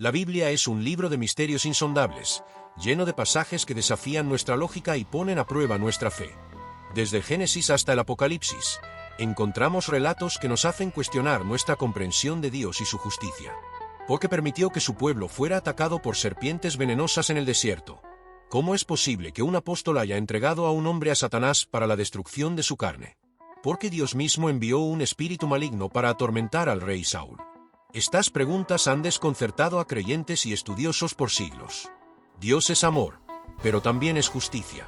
La Biblia es un libro de misterios insondables, lleno de pasajes que desafían nuestra lógica y ponen a prueba nuestra fe. Desde el Génesis hasta el Apocalipsis, encontramos relatos que nos hacen cuestionar nuestra comprensión de Dios y su justicia. ¿Por qué permitió que su pueblo fuera atacado por serpientes venenosas en el desierto? ¿Cómo es posible que un apóstol haya entregado a un hombre a Satanás para la destrucción de su carne? ¿Por qué Dios mismo envió un espíritu maligno para atormentar al rey Saúl? Estas preguntas han desconcertado a creyentes y estudiosos por siglos. Dios es amor, pero también es justicia.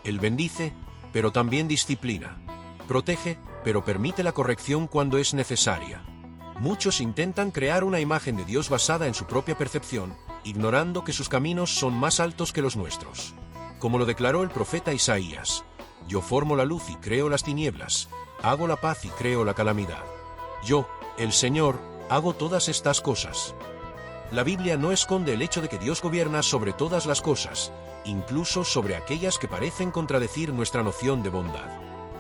Él bendice, pero también disciplina. Protege, pero permite la corrección cuando es necesaria. Muchos intentan crear una imagen de Dios basada en su propia percepción, ignorando que sus caminos son más altos que los nuestros. Como lo declaró el profeta Isaías: yo formo la luz y creo las tinieblas, hago la paz y creo la calamidad. Yo, el Señor, hago todas estas cosas. La Biblia no esconde el hecho de que Dios gobierna sobre todas las cosas, incluso sobre aquellas que parecen contradecir nuestra noción de bondad.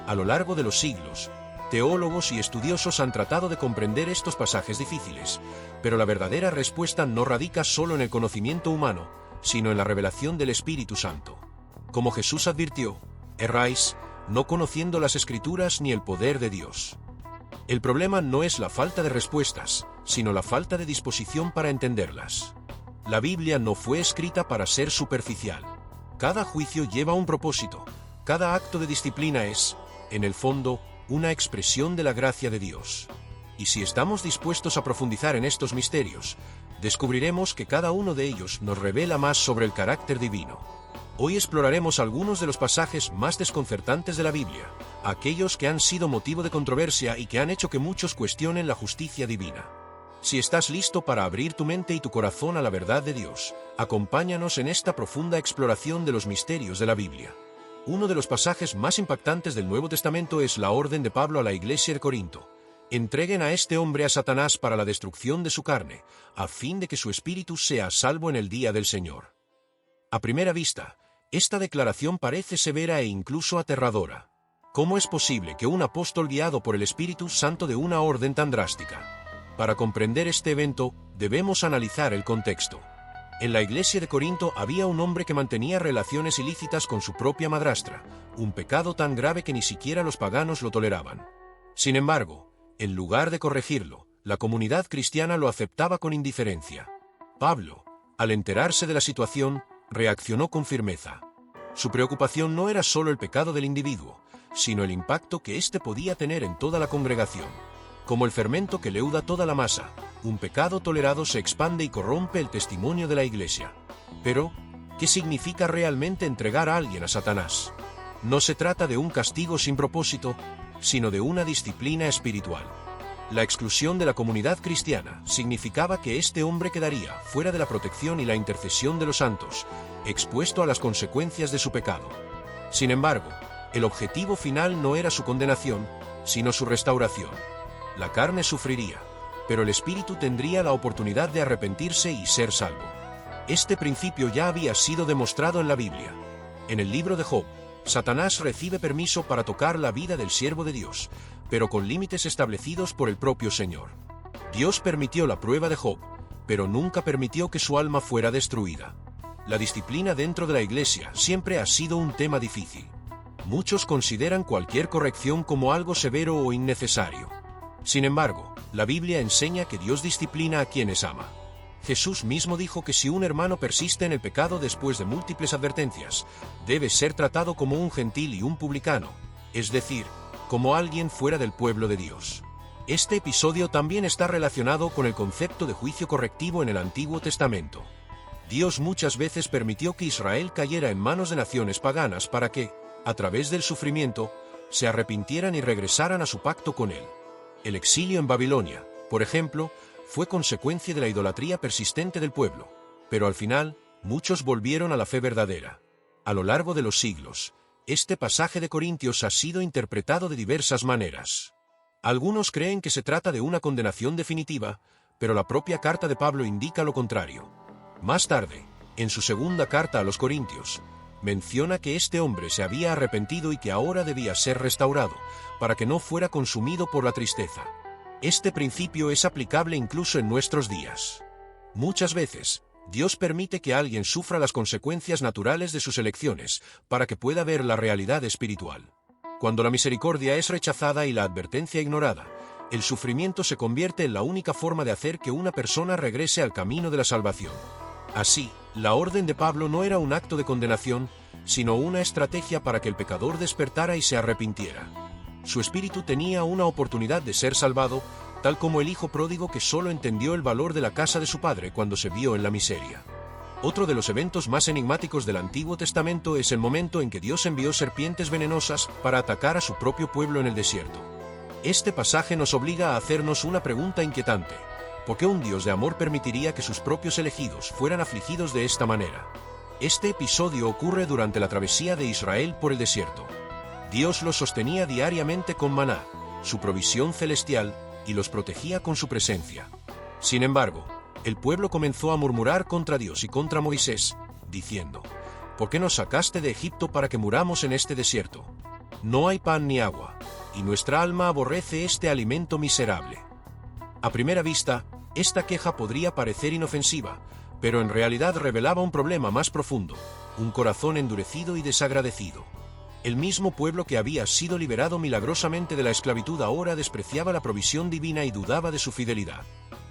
A lo largo de los siglos, teólogos y estudiosos han tratado de comprender estos pasajes difíciles, pero la verdadera respuesta no radica solo en el conocimiento humano, sino en la revelación del Espíritu Santo. Como Jesús advirtió: erráis, no conociendo las Escrituras ni el poder de Dios. El problema no es la falta de respuestas, sino la falta de disposición para entenderlas. La Biblia no fue escrita para ser superficial. Cada juicio lleva un propósito, cada acto de disciplina es, en el fondo, una expresión de la gracia de Dios. Y si estamos dispuestos a profundizar en estos misterios, descubriremos que cada uno de ellos nos revela más sobre el carácter divino. Hoy exploraremos algunos de los pasajes más desconcertantes de la Biblia, aquellos que han sido motivo de controversia y que han hecho que muchos cuestionen la justicia divina. Si estás listo para abrir tu mente y tu corazón a la verdad de Dios, acompáñanos en esta profunda exploración de los misterios de la Biblia. Uno de los pasajes más impactantes del Nuevo Testamento es la orden de Pablo a la iglesia de Corinto: entreguen a este hombre a Satanás para la destrucción de su carne, a fin de que su espíritu sea salvo en el día del Señor. A primera vista, esta declaración parece severa e incluso aterradora. ¿Cómo es posible que un apóstol guiado por el Espíritu Santo dé una orden tan drástica? Para comprender este evento, debemos analizar el contexto. En la iglesia de Corinto había un hombre que mantenía relaciones ilícitas con su propia madrastra, un pecado tan grave que ni siquiera los paganos lo toleraban. Sin embargo, en lugar de corregirlo, la comunidad cristiana lo aceptaba con indiferencia. Pablo, al enterarse de la situación, reaccionó con firmeza. Su preocupación no era solo el pecado del individuo, sino el impacto que éste podía tener en toda la congregación. Como el fermento que leuda toda la masa, un pecado tolerado se expande y corrompe el testimonio de la iglesia. Pero, ¿qué significa realmente entregar a alguien a Satanás? No se trata de un castigo sin propósito, sino de una disciplina espiritual. La exclusión de la comunidad cristiana significaba que este hombre quedaría fuera de la protección y la intercesión de los santos, expuesto a las consecuencias de su pecado. Sin embargo, el objetivo final no era su condenación, sino su restauración. La carne sufriría, pero el espíritu tendría la oportunidad de arrepentirse y ser salvo. Este principio ya había sido demostrado en la Biblia. En el libro de Job, Satanás recibe permiso para tocar la vida del siervo de Dios, pero con límites establecidos por el propio Señor. Dios permitió la prueba de Job, pero nunca permitió que su alma fuera destruida. La disciplina dentro de la iglesia siempre ha sido un tema difícil. Muchos consideran cualquier corrección como algo severo o innecesario. Sin embargo, la Biblia enseña que Dios disciplina a quienes ama. Jesús mismo dijo que si un hermano persiste en el pecado después de múltiples advertencias, debe ser tratado como un gentil y un publicano, es decir, como alguien fuera del pueblo de Dios. Este episodio también está relacionado con el concepto de juicio correctivo en el Antiguo Testamento. Dios muchas veces permitió que Israel cayera en manos de naciones paganas para que, a través del sufrimiento, se arrepintieran y regresaran a su pacto con Él. El exilio en Babilonia, por ejemplo, fue consecuencia de la idolatría persistente del pueblo, pero al final, muchos volvieron a la fe verdadera. A lo largo de los siglos, este pasaje de Corintios ha sido interpretado de diversas maneras. Algunos creen que se trata de una condenación definitiva, pero la propia carta de Pablo indica lo contrario. Más tarde, en su segunda carta a los Corintios, menciona que este hombre se había arrepentido y que ahora debía ser restaurado, para que no fuera consumido por la tristeza. Este principio es aplicable incluso en nuestros días. Muchas veces, Dios permite que alguien sufra las consecuencias naturales de sus elecciones, para que pueda ver la realidad espiritual. Cuando la misericordia es rechazada y la advertencia ignorada, el sufrimiento se convierte en la única forma de hacer que una persona regrese al camino de la salvación. Así, la orden de Pablo no era un acto de condenación, sino una estrategia para que el pecador despertara y se arrepintiera. Su espíritu tenía una oportunidad de ser salvado, tal como el hijo pródigo que solo entendió el valor de la casa de su padre cuando se vio en la miseria. Otro de los eventos más enigmáticos del Antiguo Testamento es el momento en que Dios envió serpientes venenosas para atacar a su propio pueblo en el desierto. Este pasaje nos obliga a hacernos una pregunta inquietante: ¿por qué un Dios de amor permitiría que sus propios elegidos fueran afligidos de esta manera? Este episodio ocurre durante la travesía de Israel por el desierto. Dios los sostenía diariamente con maná, su provisión celestial, y los protegía con su presencia. Sin embargo, el pueblo comenzó a murmurar contra Dios y contra Moisés, diciendo: ¿por qué nos sacaste de Egipto para que muramos en este desierto? No hay pan ni agua, y nuestra alma aborrece este alimento miserable. A primera vista, esta queja podría parecer inofensiva, pero en realidad revelaba un problema más profundo: un corazón endurecido y desagradecido. El mismo pueblo que había sido liberado milagrosamente de la esclavitud ahora despreciaba la provisión divina y dudaba de su fidelidad.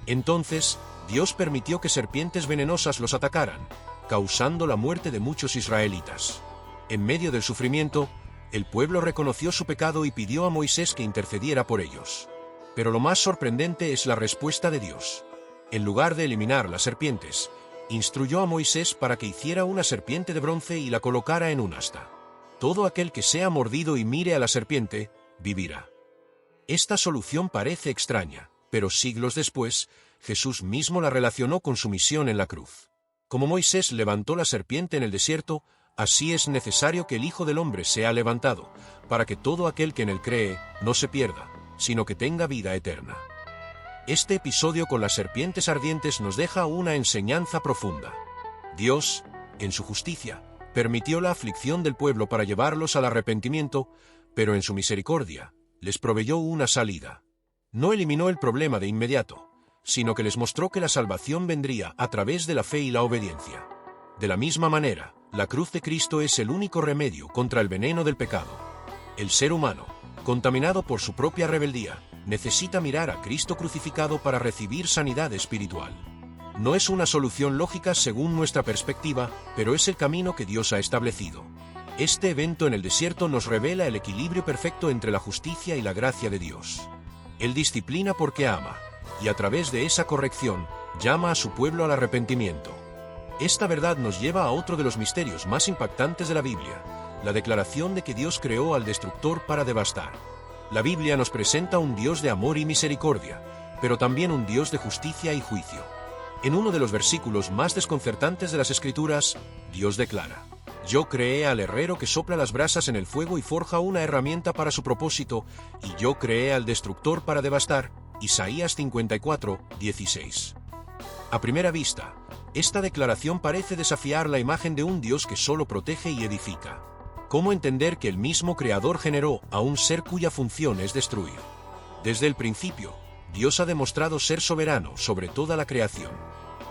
Entonces, Dios permitió que serpientes venenosas los atacaran, causando la muerte de muchos israelitas. En medio del sufrimiento, el pueblo reconoció su pecado y pidió a Moisés que intercediera por ellos. Pero lo más sorprendente es la respuesta de Dios. En lugar de eliminar las serpientes, instruyó a Moisés para que hiciera una serpiente de bronce y la colocara en un asta. Todo aquel que sea mordido y mire a la serpiente, vivirá. Esta solución parece extraña, pero siglos después, Jesús mismo la relacionó con su misión en la cruz. Como Moisés levantó la serpiente en el desierto, así es necesario que el Hijo del Hombre sea levantado, para que todo aquel que en él cree, no se pierda, sino que tenga vida eterna. Este episodio con las serpientes ardientes nos deja una enseñanza profunda. Dios, en su justicia, permitió la aflicción del pueblo para llevarlos al arrepentimiento, pero en su misericordia, les proveyó una salida. No eliminó el problema de inmediato, sino que les mostró que la salvación vendría a través de la fe y la obediencia. De la misma manera, la cruz de Cristo es el único remedio contra el veneno del pecado. El ser humano, contaminado por su propia rebeldía, necesita mirar a Cristo crucificado para recibir sanidad espiritual. No es una solución lógica según nuestra perspectiva, pero es el camino que Dios ha establecido. Este evento en el desierto nos revela el equilibrio perfecto entre la justicia y la gracia de Dios. Él disciplina porque ama, y a través de esa corrección, llama a su pueblo al arrepentimiento. Esta verdad nos lleva a otro de los misterios más impactantes de la Biblia: la declaración de que Dios creó al destructor para devastar. La Biblia nos presenta un Dios de amor y misericordia, pero también un Dios de justicia y juicio. En uno de los versículos más desconcertantes de las Escrituras, Dios declara: yo creé al herrero que sopla las brasas en el fuego y forja una herramienta para su propósito, y yo creé al destructor para devastar. Isaías 54, 16. A primera vista, esta declaración parece desafiar la imagen de un Dios que solo protege y edifica. ¿Cómo entender que el mismo Creador generó a un ser cuya función es destruir? Desde el principio, Dios ha demostrado ser soberano sobre toda la creación.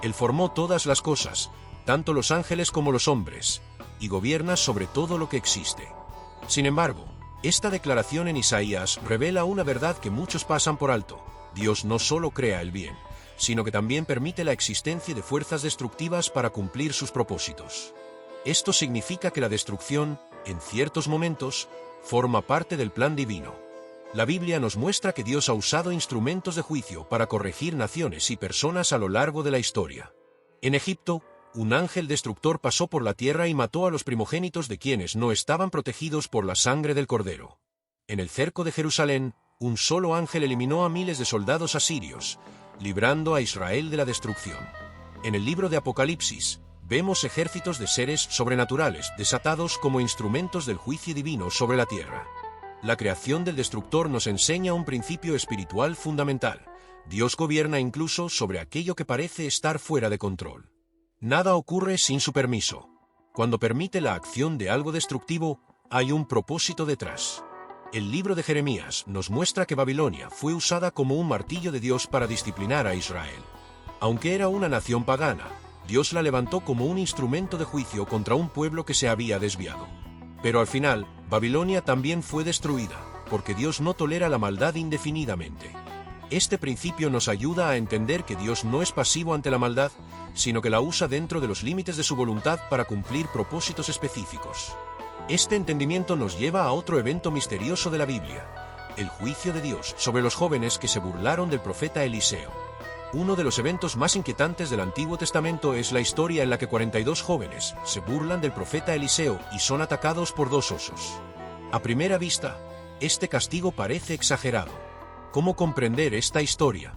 Él formó todas las cosas, tanto los ángeles como los hombres, y gobierna sobre todo lo que existe. Sin embargo, esta declaración en Isaías revela una verdad que muchos pasan por alto: Dios no solo crea el bien, sino que también permite la existencia de fuerzas destructivas para cumplir sus propósitos. Esto significa que la destrucción, en ciertos momentos, forma parte del plan divino. La Biblia nos muestra que Dios ha usado instrumentos de juicio para corregir naciones y personas a lo largo de la historia. En Egipto, un ángel destructor pasó por la tierra y mató a los primogénitos de quienes no estaban protegidos por la sangre del Cordero. En el cerco de Jerusalén, un solo ángel eliminó a miles de soldados asirios, librando a Israel de la destrucción. En el libro de Apocalipsis, vemos ejércitos de seres sobrenaturales desatados como instrumentos del juicio divino sobre la tierra. La creación del destructor nos enseña un principio espiritual fundamental: Dios gobierna incluso sobre aquello que parece estar fuera de control. Nada ocurre sin su permiso. Cuando permite la acción de algo destructivo, hay un propósito detrás. El libro de Jeremías nos muestra que Babilonia fue usada como un martillo de Dios para disciplinar a Israel. Aunque era una nación pagana, Dios la levantó como un instrumento de juicio contra un pueblo que se había desviado. Pero al final, Babilonia también fue destruida, porque Dios no tolera la maldad indefinidamente. Este principio nos ayuda a entender que Dios no es pasivo ante la maldad, sino que la usa dentro de los límites de su voluntad para cumplir propósitos específicos. Este entendimiento nos lleva a otro evento misterioso de la Biblia: el juicio de Dios sobre los jóvenes que se burlaron del profeta Eliseo. Uno de los eventos más inquietantes del Antiguo Testamento es la historia en la que 42 jóvenes se burlan del profeta Eliseo y son atacados por 2 osos. A primera vista, este castigo parece exagerado. ¿Cómo comprender esta historia?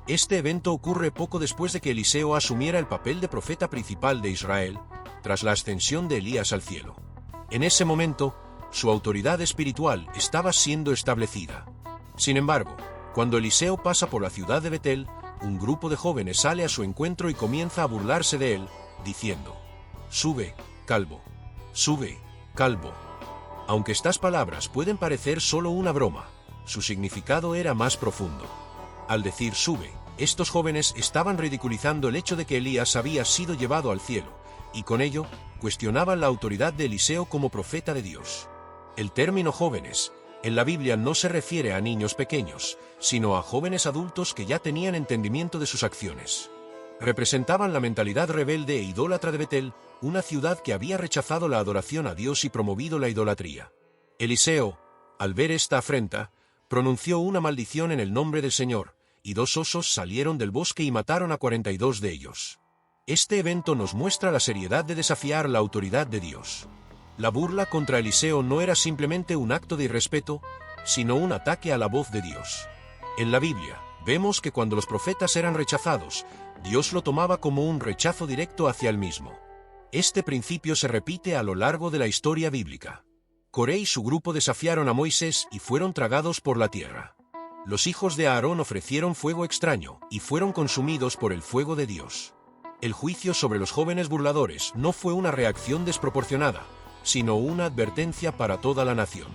Este evento ocurre poco después de que Eliseo asumiera el papel de profeta principal de Israel, tras la ascensión de Elías al cielo. En ese momento, su autoridad espiritual estaba siendo establecida. Sin embargo, cuando Eliseo pasa por la ciudad de Betel, un grupo de jóvenes sale a su encuentro y comienza a burlarse de él, diciendo: «Sube, calvo. Sube, calvo». Aunque estas palabras pueden parecer solo una broma, su significado era más profundo. Al decir «sube», estos jóvenes estaban ridiculizando el hecho de que Elías había sido llevado al cielo, y con ello, cuestionaban la autoridad de Eliseo como profeta de Dios. El término jóvenes en la Biblia no se refiere a niños pequeños, sino a jóvenes adultos que ya tenían entendimiento de sus acciones. Representaban la mentalidad rebelde e idólatra de Betel, una ciudad que había rechazado la adoración a Dios y promovido la idolatría. Eliseo, al ver esta afrenta, pronunció una maldición en el nombre del Señor, y 2 osos salieron del bosque y mataron a 42 de ellos. Este evento nos muestra la seriedad de desafiar la autoridad de Dios. La burla contra Eliseo no era simplemente un acto de irrespeto, sino un ataque a la voz de Dios. En la Biblia, vemos que cuando los profetas eran rechazados, Dios lo tomaba como un rechazo directo hacia él mismo. Este principio se repite a lo largo de la historia bíblica. Coré y su grupo desafiaron a Moisés y fueron tragados por la tierra. Los hijos de Aarón ofrecieron fuego extraño y fueron consumidos por el fuego de Dios. El juicio sobre los jóvenes burladores no fue una reacción desproporcionada, sino una advertencia para toda la nación.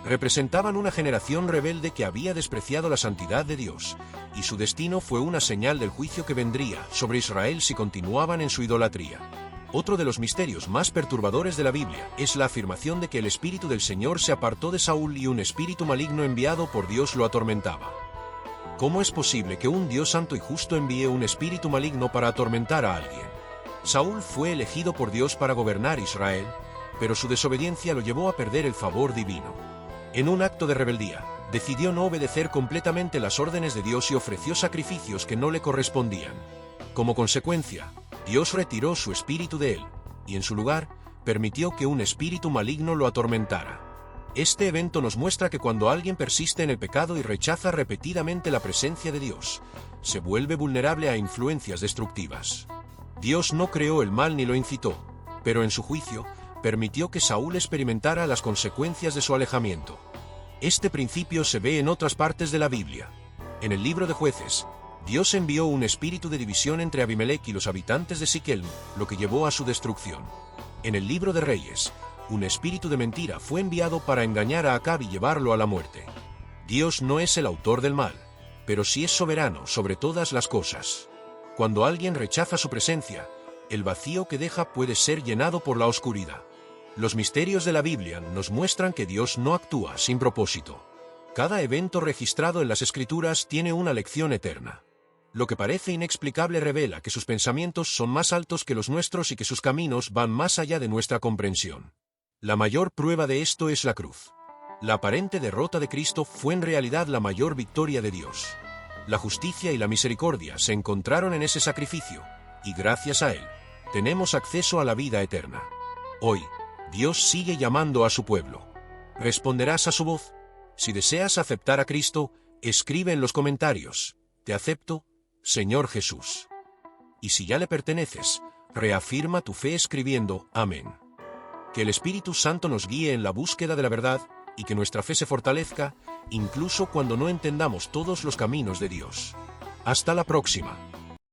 Representaban una generación rebelde que había despreciado la santidad de Dios, y su destino fue una señal del juicio que vendría sobre Israel si continuaban en su idolatría. Otro de los misterios más perturbadores de la Biblia es la afirmación de que el Espíritu del Señor se apartó de Saúl y un espíritu maligno enviado por Dios lo atormentaba. ¿Cómo es posible que un Dios santo y justo envíe un espíritu maligno para atormentar a alguien? Saúl fue elegido por Dios para gobernar Israel, pero su desobediencia lo llevó a perder el favor divino. En un acto de rebeldía, decidió no obedecer completamente las órdenes de Dios y ofreció sacrificios que no le correspondían. Como consecuencia, Dios retiró su espíritu de él, y en su lugar, permitió que un espíritu maligno lo atormentara. Este evento nos muestra que cuando alguien persiste en el pecado y rechaza repetidamente la presencia de Dios, se vuelve vulnerable a influencias destructivas. Dios no creó el mal ni lo incitó, pero en su juicio, permitió que Saúl experimentara las consecuencias de su alejamiento. Este principio se ve en otras partes de la Biblia. En el libro de Jueces, Dios envió un espíritu de división entre Abimelec y los habitantes de Siquem, lo que llevó a su destrucción. En el libro de Reyes, un espíritu de mentira fue enviado para engañar a Acab y llevarlo a la muerte. Dios no es el autor del mal, pero sí es soberano sobre todas las cosas. Cuando alguien rechaza su presencia, el vacío que deja puede ser llenado por la oscuridad. Los misterios de la Biblia nos muestran que Dios no actúa sin propósito. Cada evento registrado en las Escrituras tiene una lección eterna. Lo que parece inexplicable revela que sus pensamientos son más altos que los nuestros y que sus caminos van más allá de nuestra comprensión. La mayor prueba de esto es la cruz. La aparente derrota de Cristo fue en realidad la mayor victoria de Dios. La justicia y la misericordia se encontraron en ese sacrificio, y gracias a él, tenemos acceso a la vida eterna. Hoy, Dios sigue llamando a su pueblo. ¿Responderás a su voz? Si deseas aceptar a Cristo, escribe en los comentarios: «Te acepto, Señor Jesús». Y si ya le perteneces, reafirma tu fe escribiendo «Amén». Que el Espíritu Santo nos guíe en la búsqueda de la verdad, y que nuestra fe se fortalezca, incluso cuando no entendamos todos los caminos de Dios. Hasta la próxima.